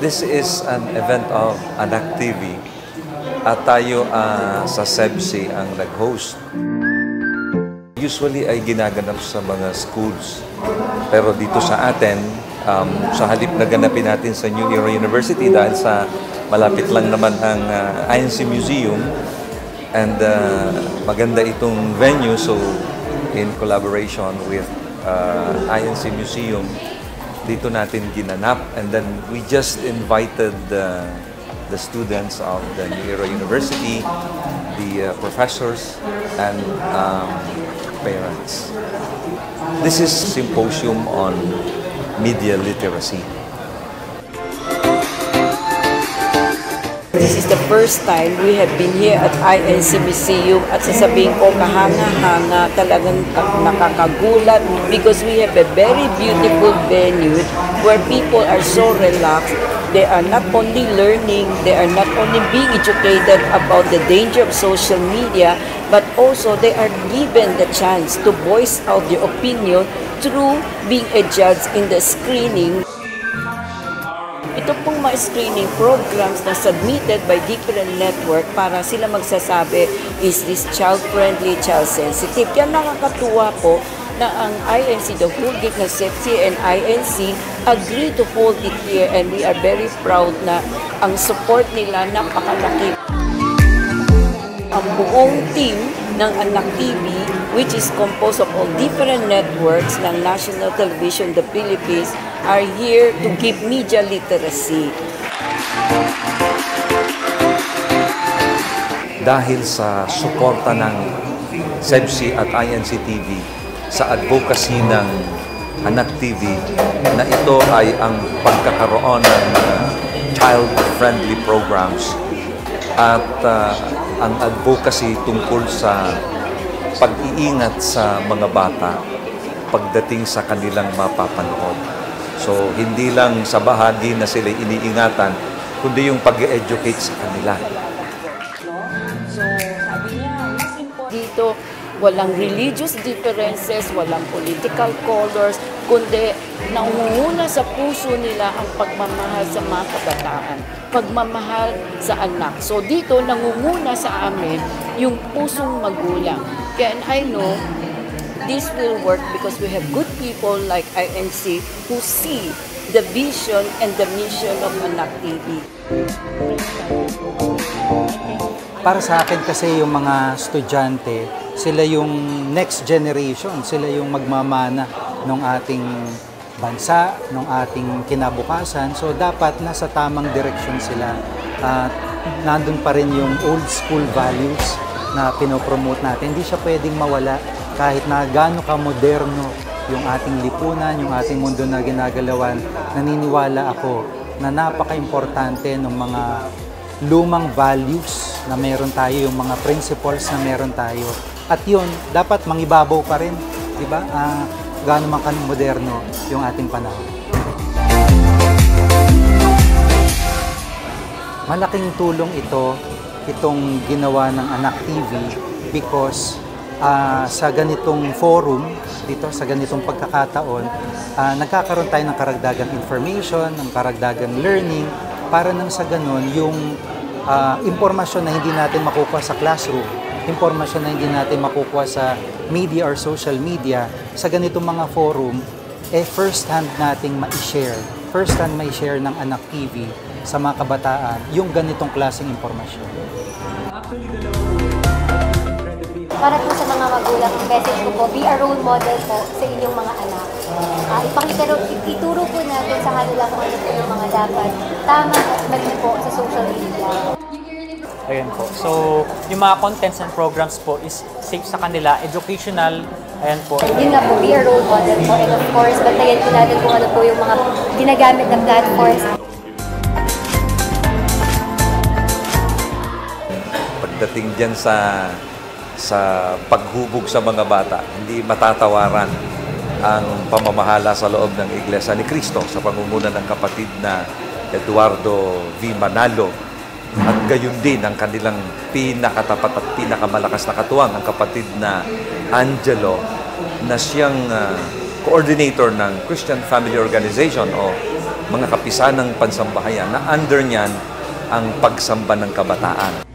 This is an event of Anak TV at tayo sa SEBC ang nag-host. Usually ay ginaganap sa mga schools. Pero dito sa atin, sa halip na ganapin natin sa New Era University dahil sa malapit lang naman ang INC Museum and maganda itong venue, so in collaboration with INC Museum, dito natin ginanap, and then we just invited the students of the New Era University, the professors, and parents. This is a symposium on media literacy. This is the first time we have been here at INC Museum at sasabihin ko kahanga-hanga, talagang nakakagulat because we have a very beautiful venue where people are so relaxed. They are not only learning, they are not only being educated about the danger of social media, but also they are given the chance to voice out their opinion through being a judge in the screening. Ito pong mga screening programs na submitted by different network para sila magsasabi, is this child-friendly, child-sensitive? Kaya nakakatuwa po na ang INC, the whole gate na SEBC and INC agree to hold it here, and we are very proud na ang support nila napakalaki. Ang buong team ng Anak TV, which is composed of all different networks ng National Television, the Philippines, are here to give media literacy. Dahil sa suporta ng SEBC at INC TV sa advocacy ng Anak TV, na ito ay ang pagkakaroon ng child-friendly programs at ang advocacy tungkol sa pag-iingat sa mga bata pagdating sa kanilang mapapanood. So, hindi lang sa bahagi na sila iniingatan, kundi yung pag-educate sa kanila. So, sabi niya, mas important dito, walang religious differences, walang political colors, kundi nangunguna sa puso nila ang pagmamahal sa mga kabataan, pagmamahal sa anak. So dito nangunguna sa amin yung pusong magulang. Kaya I know this will work because we have good people like INC who see the vision and the mission of Anak TV. Para sa akin kasi yung mga estudyante, sila yung next generation, sila yung magmamana ng ating bansa, ng ating kinabukasan. So dapat nasa tamang direksyon sila. Nandun pa rin yung old school values na pinopromote natin. Hindi siya pwedeng mawala kahit na gaano ka moderno yung ating lipunan, yung ating mundo na ginagalawan. Naniniwala ako na napaka-importante ng mga lumang values na meron tayo, yung mga principles na meron tayo. At yun, dapat mangibabaw pa rin, di ba? Gaano man moderno yung ating panahon. Malaking tulong itong ginawa ng Anak TV because sa ganitong forum, dito sa ganitong pagkakataon, nagkakaroon tayo ng karagdagang information, ng karagdagang learning, para nang sa ganun yung impormasyon na hindi natin makukuha sa classroom, impormasyon na hindi natin makukuha sa media or social media, sa ganitong mga forum, first hand nating ma-share, first hand may share ng Anak TV sa mga kabataan yung ganitong klaseng impormasyon. Para po sa mga magulang, ang message ko po, be a role model po sa inyong mga anak. Ituro po natin sa kanila kung ano po yung mga dapat tama at mali po sa social media. Ayan po. So, yung mga contents and programs po is safe sa kanila, educational, ayan po. Yun nga po, be a role model po. And of course, bantayan po natin kung ano po yung mga ginagamit na platforms. Pagdating dyan sa paghubog sa mga bata, hindi matatawaran ang pamamahala sa loob ng Iglesia ni Cristo sa pangunguna ng kapatid na Eduardo V. Manalo, at gayon din ang kanilang pinakatapat at pinakamalakas na katuwang, ang kapatid na Angelo, na siyang coordinator ng Christian Family Organization o mga kapisanang pansambahayan na under niyan ang pagsamba ng kabataan.